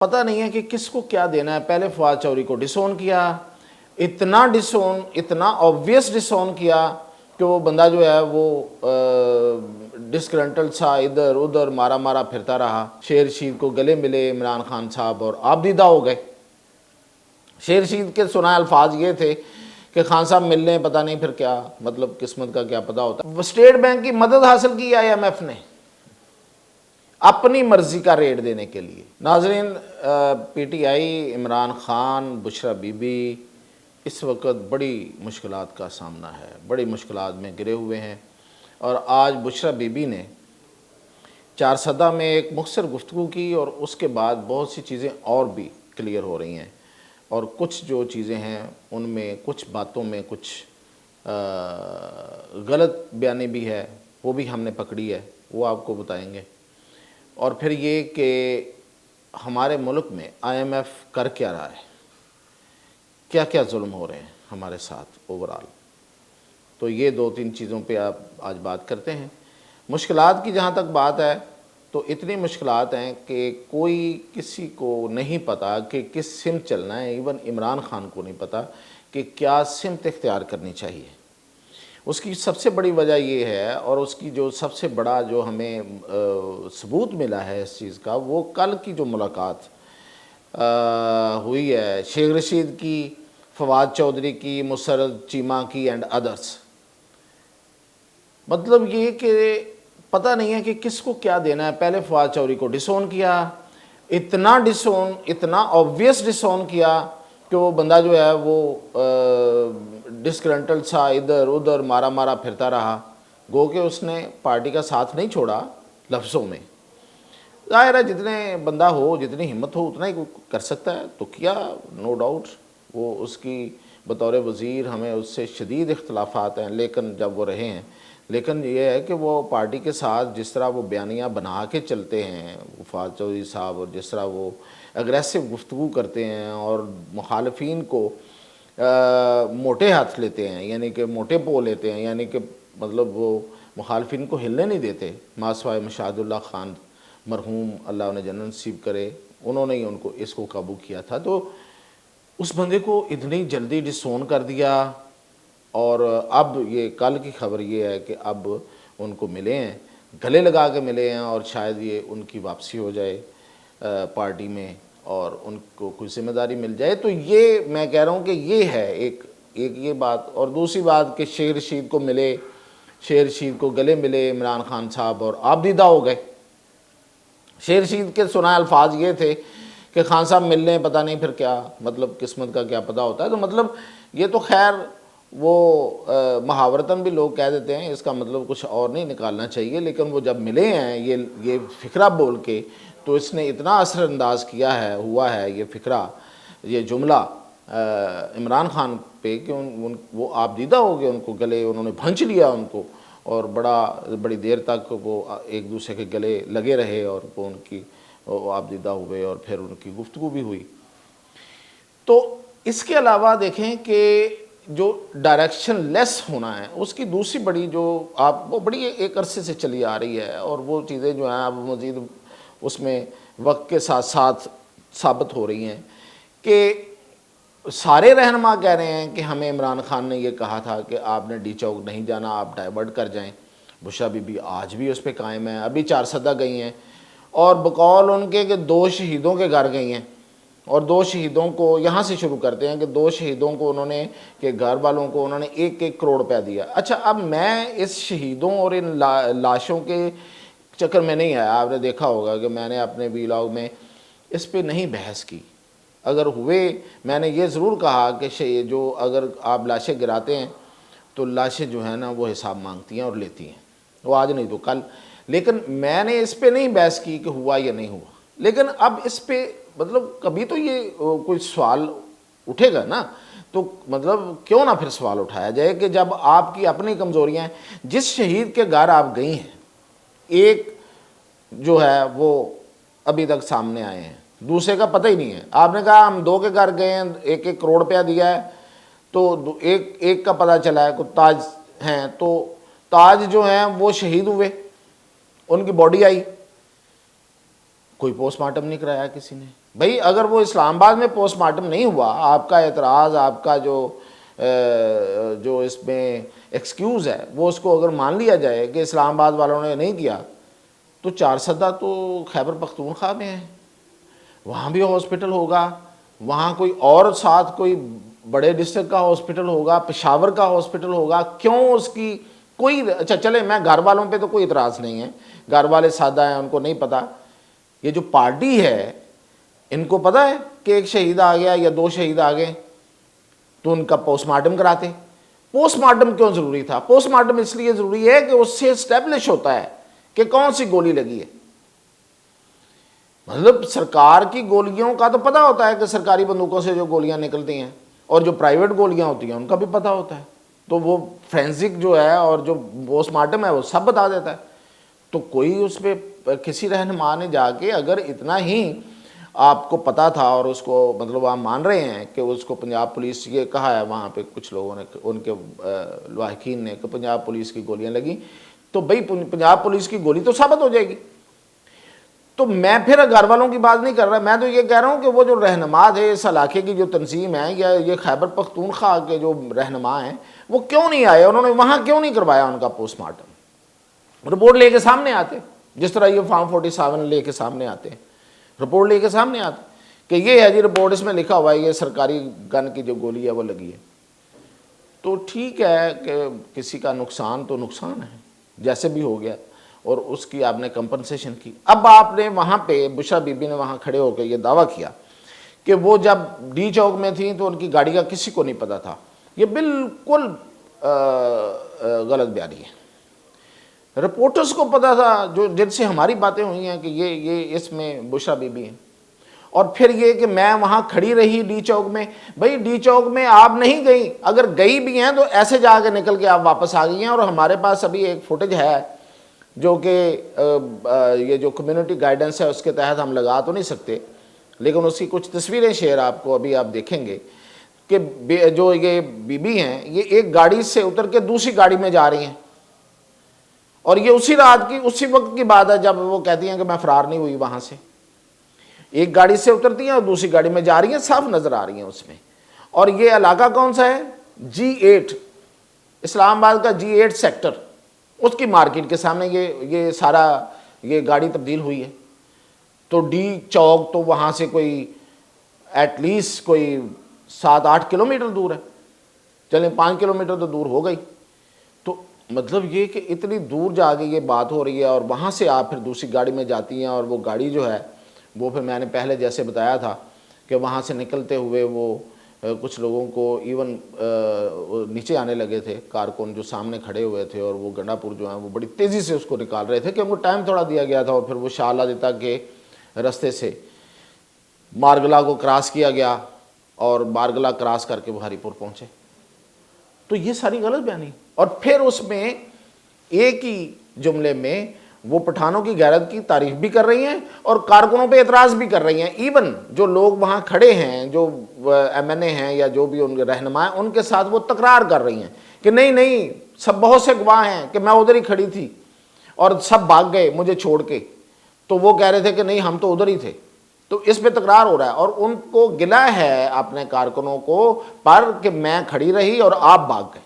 پتہ نہیں ہے کہ کس کو کیا دینا ہے. پہلے فواد چودھری کو ڈسون کیا, اتنا ڈسون, اتنا آبویس ڈسون کیا کہ وہ بندہ جو ہے وہ ڈسگرنٹل سا ادھر ادھر مارا مارا پھرتا رہا. شیر رشید کو گلے ملے عمران خان صاحب اور آپ دیدہ ہو گئے. شیر رشید کے سنا الفاظ یہ تھے کہ خان صاحب مل لیں, پتہ نہیں پھر کیا مطلب قسمت کا کیا پتہ ہوتا. اسٹیٹ بینک کی مدد حاصل کی آئی ایم ایف نے اپنی مرضی کا ریٹ دینے کے لیے. ناظرین, P T I, Imran Khan, Bushra be be اس وقت بڑی مشکلات کا سامنا ہے, بڑی مشکلات میں گرے ہوئے ہیں. اور آج بشرا بی بی نے چارسدہ میں ایک مختصر گفتگو کی اور اس کے بعد بہت سی چیزیں اور بھی کلیئر ہو رہی ہیں, اور کچھ جو چیزیں ہیں ان میں کچھ باتوں میں کچھ غلط بیانی بھی ہے, وہ بھی ہم نے پکڑی ہے, وہ آپ کو بتائیں گے. اور پھر یہ کہ ہمارے ملک میں آئی ایم ایف کر کیا رہا ہے, کیا کیا ظلم ہو رہے ہیں ہمارے ساتھ اوورال. تو یہ دو تین چیزوں پہ آپ آج بات کرتے ہیں. مشکلات کی جہاں تک بات ہے تو اتنی مشکلات ہیں کہ کوئی کسی کو نہیں پتا کہ کس سمت چلنا ہے. ایون عمران خان کو نہیں پتا کہ کیا سمت اختیار کرنی چاہیے. اس کی سب سے بڑی وجہ یہ ہے, اور اس کی جو سب سے بڑا جو ہمیں ثبوت ملا ہے اس چیز کا, وہ کل کی جو ملاقات ہوئی ہے شیخ رشید کی, فواد چودھری کی, مسرت چیمہ کی اینڈ ادرس. مطلب یہ کہ پتہ نہیں ہے کہ کس کو کیا دینا ہے. پہلے فواد چودھری کو ڈسون کیا, اتنا ڈسون, اتنا آبویس ڈسون کیا کہ وہ بندہ جو ہے وہ ڈسگرنٹل سا ادھر ادھر مارا مارا پھرتا رہا. گو کہ اس نے پارٹی کا ساتھ نہیں چھوڑا لفظوں میں. ظاہر ہے جتنے بندہ ہو, جتنی ہمت ہو اتنا ہی کر سکتا ہے, تو کیا نو ڈاؤٹ. وہ اس کی بطور وزیر ہمیں اس سے شدید اختلافات ہیں, لیکن جب وہ رہے ہیں, لیکن یہ ہے کہ وہ پارٹی کے ساتھ جس طرح وہ بیانیاں بنا کے چلتے ہیں فواد چودھری صاحب, اور جس طرح وہ اگریسو گفتگو کرتے ہیں اور مخالفین کو موٹے ہاتھ لیتے ہیں, یعنی کہ موٹے پو لیتے ہیں, یعنی کہ مطلب وہ مخالفین کو ہلنے نہیں دیتے. ماسوائے مشاہد اللہ خان مرحوم, اللہ انہیں جنت نصیب کرے, انہوں نے ہی ان کو اس کو قابو کیا تھا. تو اس بندے کو اتنی جلدی ڈسون کر دیا. اور اب یہ کل کی خبر یہ ہے کہ اب ان کو ملے ہیں, گلے لگا کے ملے ہیں, اور شاید یہ ان کی واپسی ہو جائے پارٹی میں اور ان کو کوئی ذمہ داری مل جائے. تو یہ میں کہہ رہا ہوں کہ یہ ہے ایک یہ بات. اور دوسری بات کہ شیر رشید کو ملے, شیر رشید کو گلے ملے عمران خان صاحب اور آپ دیدہ ہو گئے. شیر رشید کے سنا الفاظ یہ تھے کہ خان صاحب مل لیں, پتہ نہیں پھر کیا مطلب قسمت کا کیا پتہ ہوتا ہے. تو مطلب یہ تو خیر وہ محاورتاً بھی لوگ کہہ دیتے ہیں, اس کا مطلب کچھ اور نہیں نکالنا چاہیے. لیکن وہ جب ملے ہیں یہ فقرہ بول کے, تو اس نے اتنا اثر انداز کیا ہے, ہوا ہے یہ فقرہ, یہ جملہ عمران خان پہ کہ وہ آپ دیدہ ہو گئے. ان کو گلے انہوں نے بھنچ لیا ان کو, اور بڑی دیر تک وہ ایک دوسرے کے گلے لگے رہے, اور وہ ان کی آپ دیدہ ہوئے, اور پھر ان کی گفتگو بھی ہوئی. تو اس کے علاوہ دیکھیں کہ جو ڈائریکشن لیس ہونا ہے, اس کی دوسری بڑی جو وہ بڑی ایک عرصے سے چلی آ رہی ہے, اور وہ چیزیں جو ہیں اب مزید اس میں وقت کے ساتھ ساتھ ثابت ہو رہی ہیں کہ سارے رہنما کہہ رہے ہیں کہ ہمیں عمران خان نے یہ کہا تھا کہ آپ نے ڈی چوک نہیں جانا, آپ ڈائیورٹ کر جائیں. بشرا بی بی آج بھی اس پہ قائم ہیں, ابھی چارسدہ گئی ہیں, اور بقول ان کے کہ 2 شہیدوں کے گھر گئی ہیں, اور 2 شہیدوں کو یہاں سے شروع کرتے ہیں کہ 2 شہیدوں کو انہوں نے کہ گھر والوں کو انہوں نے 1-1 کروڑ روپیہ دیا. اچھا, اب میں اس شہیدوں اور ان لاشوں کے چکر میں نہیں آیا. آپ نے دیکھا ہوگا کہ میں نے اپنے ویلاگ میں اس پہ نہیں بحث کی. اگر ہوئے میں نے یہ ضرور کہا کہ جو اگر آپ لاشیں گراتے ہیں تو لاشیں جو ہیں نا وہ حساب مانگتی ہیں اور لیتی ہیں, وہ آج نہیں تو کل. لیکن میں نے اس پہ نہیں بحث کی کہ ہوا یا نہیں ہوا. لیکن اب اس پہ مطلب کبھی تو یہ کوئی سوال اٹھے گا نا, تو مطلب کیوں نہ پھر سوال اٹھایا جائے کہ جب آپ کی اپنی کمزوریاں ہیں. جس شہید کے گھر آپ گئی ہیں, ایک جو ہے وہ ابھی تک سامنے آئے ہیں, دوسرے کا پتہ ہی نہیں ہے. آپ نے کہا ہم 2 کے گھر گئے ہیں, 1-1 کروڑ روپیہ دیا ہے, تو ایک کا پتہ چلا ہے. کوئی تاج ہیں, تو تاج جو ہیں وہ شہید ہوئے, ان کی باڈی آئی, کوئی پوسٹ مارٹم نہیں کرایا کسی نے. بھئی اگر وہ اسلام آباد میں پوسٹ مارٹم نہیں ہوا، آپ کا اعتراض، آپ کا جو اس میں ایکسکیوز ہے وہ اس کو اگر مان لیا جائے کہ اسلام آباد والوں نے نہیں کیا، تو 4 سدہ تو خیبر پختونخوا میں ہے، وہاں بھی ہاسپٹل ہوگا، وہاں کوئی اور ساتھ کوئی بڑے ڈسٹرکٹ کا ہاسپٹل ہوگا، پشاور کا ہاسپٹل ہوگا، کیوں اس کی کوئی اچھا چلے میں گھر والوں پہ تو کوئی اعتراض نہیں ہے، گھر والے سادہ ہیں، ان کو نہیں پتہ، یہ جو پارٹی ہے ان کو پتہ ہے کہ ایک شہید آ گیا یا 2 شہید آ گئے تو ان کا پوسٹ مارٹم کراتے. پوسٹ مارٹم کیوں ضروری تھا؟ پوسٹ مارٹم اس لیے ضروری ہے کہ اس سے اسٹیبلش ہوتا ہے کہ کون سی گولی لگی ہے. مطلب سرکار کی گولیوں کا تو پتہ ہوتا ہے کہ سرکاری بندوقوں سے جو گولیاں نکلتی ہیں اور جو پرائیویٹ گولیاں ہوتی ہیں ان کا بھی پتہ ہوتا ہے، تو وہ فورینسک جو ہے اور جو پوسٹ مارٹم ہے وہ سب بتا دیتا ہے. تو کوئی اس پہ کسی رہنما نے جا کے اگر اتنا ہی آپ کو پتا تھا اور اس کو مطلب آپ مان رہے ہیں کہ اس کو پنجاب پولیس یہ کہا ہے وہاں پہ کچھ لوگوں نے، ان کے لاحقین نے، کہ پنجاب پولیس کی گولیاں لگیں، تو بھئی پنجاب پولیس کی گولی تو ثابت ہو جائے گی. تو میں پھر گھر والوں کی بات نہیں کر رہا، میں تو یہ کہہ رہا ہوں کہ وہ جو رہنما ہے اس علاقے کی جو تنظیم ہے یا یہ خیبر پختونخوا کے جو رہنما ہیں وہ کیوں نہیں آئے، انہوں نے وہاں کیوں نہیں کروایا ان کا پوسٹ مارٹم؟ رپورٹ لے کے سامنے آتے، جس طرح یہ فارم 47 لے کے سامنے آتے ہیں، رپورٹ لے کے سامنے آتے کہ یہ ہے جی رپورٹ، اس میں لکھا ہوا ہے یہ سرکاری گن کی جو گولی ہے وہ لگی ہے. تو ٹھیک ہے کہ کسی کا نقصان تو نقصان ہے جیسے بھی ہو گیا، اور اس کی آپ نے کمپنسیشن کی. اب آپ نے وہاں پہ بشرا بی بی نے وہاں کھڑے ہو کے یہ دعویٰ کیا کہ وہ جب ڈی چوک میں تھیں تو ان کی گاڑی کا کسی کو نہیں پتا تھا. یہ بالکل غلط بیانی ہے. رپورٹرز کو پتا تھا جو جن سے ہماری باتیں ہوئی ہیں کہ یہ اس میں بشرا بی بی ہیں. اور پھر یہ کہ میں وہاں کھڑی رہی ڈی چوک میں، بھئی ڈی چوک میں آپ نہیں گئی، اگر گئی بھی ہیں تو ایسے جا کے نکل کے آپ واپس آ گئی ہیں. اور ہمارے پاس ابھی ایک فوٹیج ہے جو کہ یہ جو کمیونٹی گائیڈنس ہے اس کے تحت ہم لگا تو نہیں سکتے، لیکن اس کی کچھ تصویریں شیئر آپ کو ابھی آپ دیکھیں گے کہ جو یہ بی بی ہیں یہ ایک گاڑی سے اتر کے دوسری گاڑی میں جا رہی ہیں. اور یہ اسی رات کی اسی وقت کی بات ہے جب وہ کہتی ہیں کہ میں فرار نہیں ہوئی وہاں سے. ایک گاڑی سے اترتی ہیں اور دوسری گاڑی میں جا رہی ہیں، صاف نظر آ رہی ہیں اس میں. اور یہ علاقہ کون سا ہے؟ G8، اسلام آباد کا G8 سیکٹر، اس کی مارکیٹ کے سامنے یہ سارا یہ گاڑی تبدیل ہوئی ہے. تو ڈی چوک تو وہاں سے کوئی ایٹ لیسٹ کوئی 7-8 کلومیٹر دور ہے، چلیں 5 کلومیٹر تو دور ہو گئی. تو مطلب یہ کہ اتنی دور جا کے یہ بات ہو رہی ہے اور وہاں سے آپ پھر دوسری گاڑی میں جاتی ہیں، اور وہ گاڑی جو ہے وہ پھر میں نے پہلے جیسے بتایا تھا کہ وہاں سے نکلتے ہوئے وہ کچھ لوگوں کو ایون نیچے آنے لگے تھے، کارکن جو سامنے کھڑے ہوئے تھے، اور وہ گنڈا پور جو ہیں وہ بڑی تیزی سے اس کو نکال رہے تھے کہ ان کو ٹائم تھوڑا دیا گیا تھا. اور پھر وہ شاہ دیتا کہ رستے سے مارگلا کو کراس کیا گیا اور مارگلا کراس کر کے بہاری پور پہنچے. تو یہ ساری غلط بیانی. اور پھر اس میں ایک ہی جملے میں وہ پٹھانوں کی غیرت کی تعریف بھی کر رہی ہیں اور کارکنوں پہ اعتراض بھی کر رہی ہیں. ایون جو لوگ وہاں کھڑے ہیں، جو MNA ہیں یا جو بھی ان کے رہنما ہیں، ان کے ساتھ وہ تکرار کر رہی ہیں کہ نہیں سب بہت سے گواہ ہیں کہ میں ادھر ہی کھڑی تھی اور سب بھاگ گئے مجھے چھوڑ کے. تو وہ کہہ رہے تھے کہ نہیں ہم تو ادھر ہی تھے. تو اس پہ تکرار ہو رہا ہے اور ان کو گلہ ہے اپنے کارکنوں کو پر کہ میں کھڑی رہی اور آپ بھاگ گئے.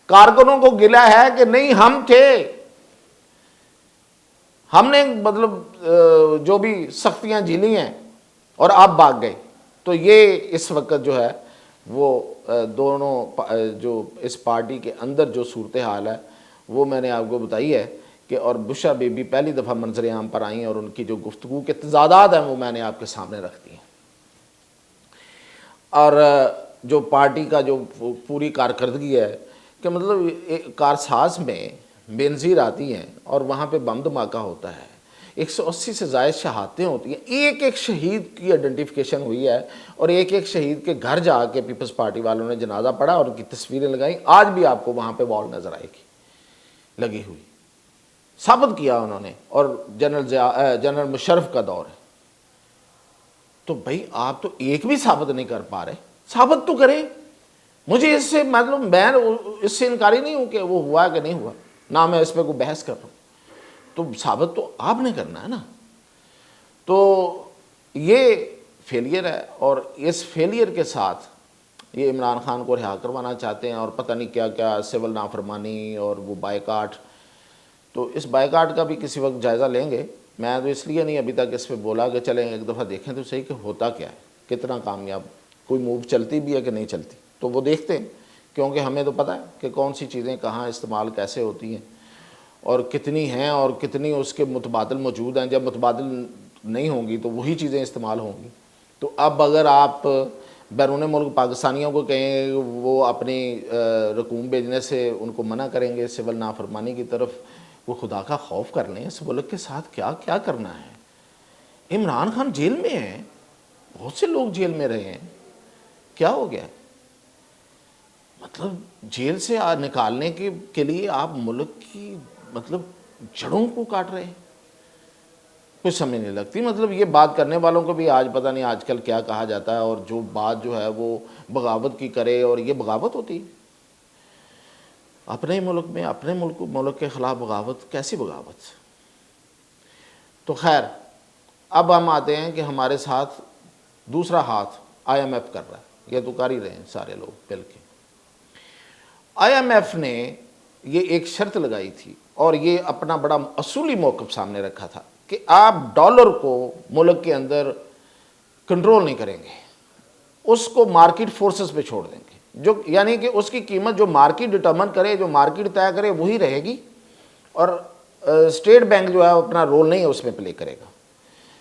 کارکنوں کو گلہ ہے کہ نہیں ہم تھے، ہم نے مطلب جو بھی سختیاں جھیلی ہیں اور آپ بھاگ گئے. تو یہ اس وقت جو ہے وہ دونوں جو اس پارٹی کے اندر جو صورتحال ہے وہ میں نے آپ کو بتائی ہے کہ اور بشرا بی بی پہلی دفعہ منظر عام پر آئیں اور ان کی جو گفتگو کے تضادات ہیں وہ میں نے آپ کے سامنے رکھ دی ہیں. اور جو پارٹی کا جو پوری کارکردگی ہے کہ مطلب کارساز میں بینظیر آتی ہیں اور وہاں پہ بم دھماکہ ہوتا ہے، 180 سے زائد شہادتیں ہوتی ہیں، ایک ایک شہید کی آئیڈینٹیفیکیشن ہوئی ہے اور ایک ایک شہید کے گھر جا کے پیپلز پارٹی والوں نے جنازہ پڑھا اور ان کی تصویریں لگائیں. آج بھی آپ کو وہاں پہ وال نظر آئے گی لگی ہوئی، ثابت کیا انہوں نے. اور جنرل مشرف کا دور ہے. تو بھائی آپ تو ایک بھی ثابت نہیں کر پا رہے، ثابت تو کریں. مجھے اس سے مطلب میں اس سے انکاری نہیں ہوں کہ وہ ہوا کہ نہیں ہوا، نہ میں اس پہ کوئی بحث کر رہا ہوں. تو ثابت تو آپ نے کرنا ہے نا. تو یہ فیلئر ہے، اور اس فیلئر کے ساتھ یہ عمران خان کو رہا کروانا چاہتے ہیں، اور پتہ نہیں کیا کیا سول نافرمانی اور وہ بائیکاٹ. تو اس بائیکاٹ کا بھی کسی وقت جائزہ لیں گے. میں تو اس لیے نہیں ابھی تک اس پہ بولا کہ چلیں ایک دفعہ دیکھیں تو صحیح کہ ہوتا کیا ہے، کتنا کامیاب، کوئی موو چلتی بھی ہے کہ نہیں چلتی. تو وہ دیکھتے ہیں، کیونکہ ہمیں تو پتہ ہے کہ کون سی چیزیں کہاں استعمال کیسے ہوتی ہیں اور کتنی ہیں اور کتنی اس کے متبادل موجود ہیں. جب متبادل نہیں ہوں گی تو وہی چیزیں استعمال ہوں گی. تو اب اگر آپ بیرون ملک پاکستانیوں کو کہیں وہ اپنی رقوم بھیجنے سے ان کو منع کریں گے سول نافرمانی کی طرف، وہ خدا کا خوف کر لیں. اس ملک کے ساتھ کیا کیا کرنا ہے. عمران خان جیل میں ہیں، بہت سے لوگ جیل میں رہے ہیں، کیا ہو گیا؟ مطلب جیل سے نکالنے کے لیے آپ ملک کی مطلب جڑوں کو کاٹ رہے ہیں. کچھ سمجھ نہیں لگتی. مطلب یہ بات کرنے والوں کو بھی آج پتہ نہیں آج کل کیا کہا جاتا ہے، اور جو بات جو ہے وہ بغاوت کی کرے، اور یہ بغاوت ہوتی ہے اپنے ملک میں، اپنے ملک کے خلاف بغاوت، کیسی بغاوت؟ تو خیر اب ہم آتے ہیں کہ ہمارے ساتھ دوسرا ہاتھ آئی ایم ایف کر رہا ہے. یہ تو کر ہی رہے ہیں سارے لوگ مل کے. آئی ایم ایف نے یہ ایک شرط لگائی تھی اور یہ اپنا بڑا اصولی موقف سامنے رکھا تھا کہ آپ ڈالر کو ملک کے اندر کنٹرول نہیں کریں گے، اس کو مارکیٹ فورسز پہ چھوڑ دیں گے. جو یعنی کہ اس کی قیمت جو مارکیٹ ڈٹرمن کرے، جو مارکیٹ طے کرے وہی رہے گی، اور اسٹیٹ بینک جو ہے اپنا رول نہیں اس میں پلے کرے گا.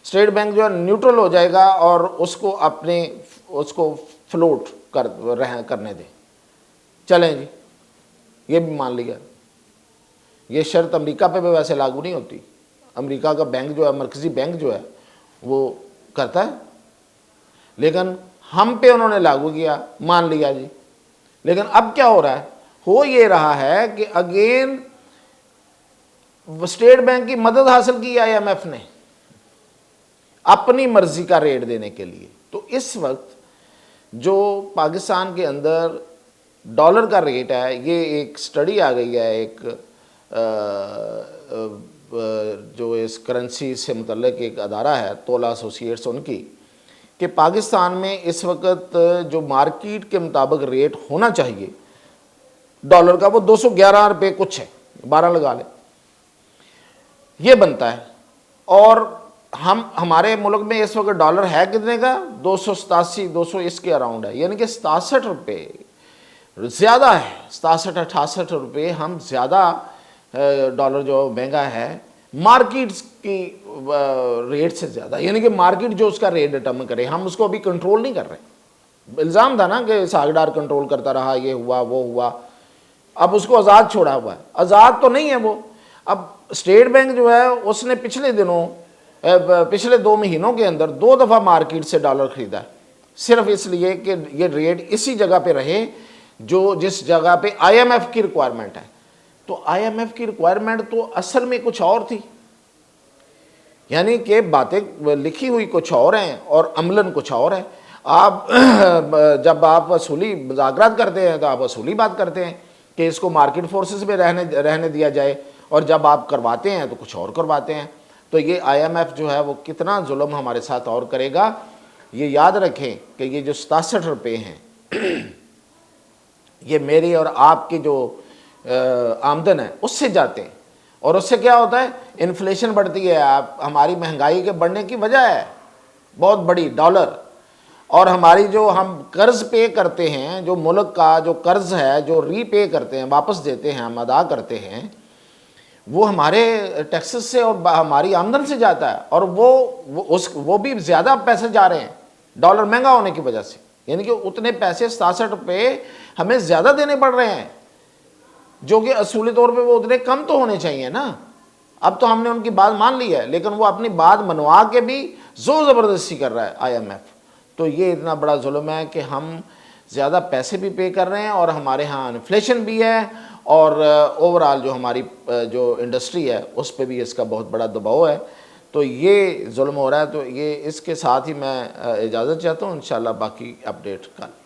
اسٹیٹ بینک جو ہے نیوٹرل ہو جائے گا اور اس کو فلوٹ کرنے دیں. چلیں جی، یہ بھی مان لیا. یہ شرط امریکہ پہ بھی ویسے لاگو نہیں ہوتی. امریکہ کا بینک جو ہے، مرکزی بینک جو ہے وہ کرتا ہے، لیکن ہم پہ انہوں نے لاگو کیا، مان لیا جی. لیکن اب کیا ہو رہا ہے؟ ہو یہ رہا ہے کہ اگین اسٹیٹ بینک کی مدد حاصل کی آئی ایم ایف نے اپنی مرضی کا ریٹ دینے کے لیے. تو اس وقت جو پاکستان کے اندر ڈالر کا ریٹ ہے، یہ ایک سٹڈی آ گئی ہے، ایک جو اس کرنسی سے متعلق ایک ادارہ ہے تولا ایسوسیٹس ان کی، کہ پاکستان میں اس وقت جو مارکیٹ کے مطابق ریٹ ہونا چاہیے ڈالر کا وہ 211 روپے کچھ ہے، 12 لگا لیں، یہ بنتا ہے. اور ہمارے ملک میں اس وقت ڈالر ہے کتنے کا؟ 287 200 اس کے اراؤنڈ ہے. یعنی کہ 67 روپے زیادہ ہے، 67 68 روپے ہم زیادہ ڈالر جو مہنگا ہے مارکیٹ کی ریٹ سے زیادہ. یعنی کہ مارکیٹ جو اس کا ریٹ ڈٹرمن کرے، ہم اس کو ابھی کنٹرول نہیں کر رہے. الزام تھا نا کہ ساگڈار کنٹرول کرتا رہا، یہ ہوا وہ ہوا. اب اس کو آزاد چھوڑا ہوا ہے. آزاد تو نہیں ہے وہ. اب اسٹیٹ بینک جو ہے اس نے پچھلے 2 مہینوں کے اندر 2 دفعہ مارکیٹ سے ڈالر خریدا ہے، صرف اس لیے کہ یہ ریٹ اسی جگہ پہ رہے جس جگہ پہ آئی ایم ایف کی ریکوائرمنٹ ہے. تو آئی ایم ایف کی ریکوائرمنٹ تو اصل میں کچھ اور تھی، یعنی کہ باتیں لکھی ہوئی کچھ اور ہیں اور عملاً کچھ اور ہے. آپ جب آپ اصولی مذاکرات کرتے ہیں تو آپ اصولی بات کرتے ہیں کہ اس کو مارکیٹ فورسز میں رہنے دیا جائے، اور جب آپ کرواتے ہیں تو کچھ اور کرواتے ہیں. تو یہ آئی ایم ایف جو ہے وہ کتنا ظلم ہمارے ساتھ اور کرے گا. یہ یاد رکھیں کہ یہ جو 67 روپے ہیں یہ میری اور آپ کی جو آمدن ہے اس سے جاتے ہیں. اور اس سے کیا ہوتا ہے؟ انفلیشن بڑھتی ہے. ہماری مہنگائی کے بڑھنے کی وجہ ہے بہت بڑی ڈالر. اور ہماری جو ہم قرض پے کرتے ہیں، جو ملک کا جو قرض ہے جو ری پے کرتے ہیں، واپس دیتے ہیں، ہم ادا کرتے ہیں، وہ ہمارے ٹیکسز سے اور ہماری آمدن سے جاتا ہے. اور وہ بھی زیادہ پیسے جا رہے ہیں ڈالر مہنگا ہونے کی وجہ سے. یعنی کہ اتنے پیسے 67 روپے ہمیں زیادہ دینے پڑ رہے ہیں، جو کہ اصولی طور پہ وہ اتنے کم تو ہونے چاہیے نا. اب تو ہم نے ان کی بات مان لی ہے، لیکن وہ اپنی بات منوا کے بھی زور زبردستی کر رہا ہے آئی ایم ایف. تو یہ اتنا بڑا ظلم ہے کہ ہم زیادہ پیسے بھی پے کر رہے ہیں اور ہمارے ہاں انفلیشن بھی ہے، اور اوورآل جو ہماری جو انڈسٹری ہے اس پہ بھی اس کا بہت بڑا دباؤ ہے. تو یہ ظلم ہو رہا ہے. تو یہ اس کے ساتھ ہی میں اجازت چاہتا ہوں، انشاءاللہ باقی اپڈیٹ کل.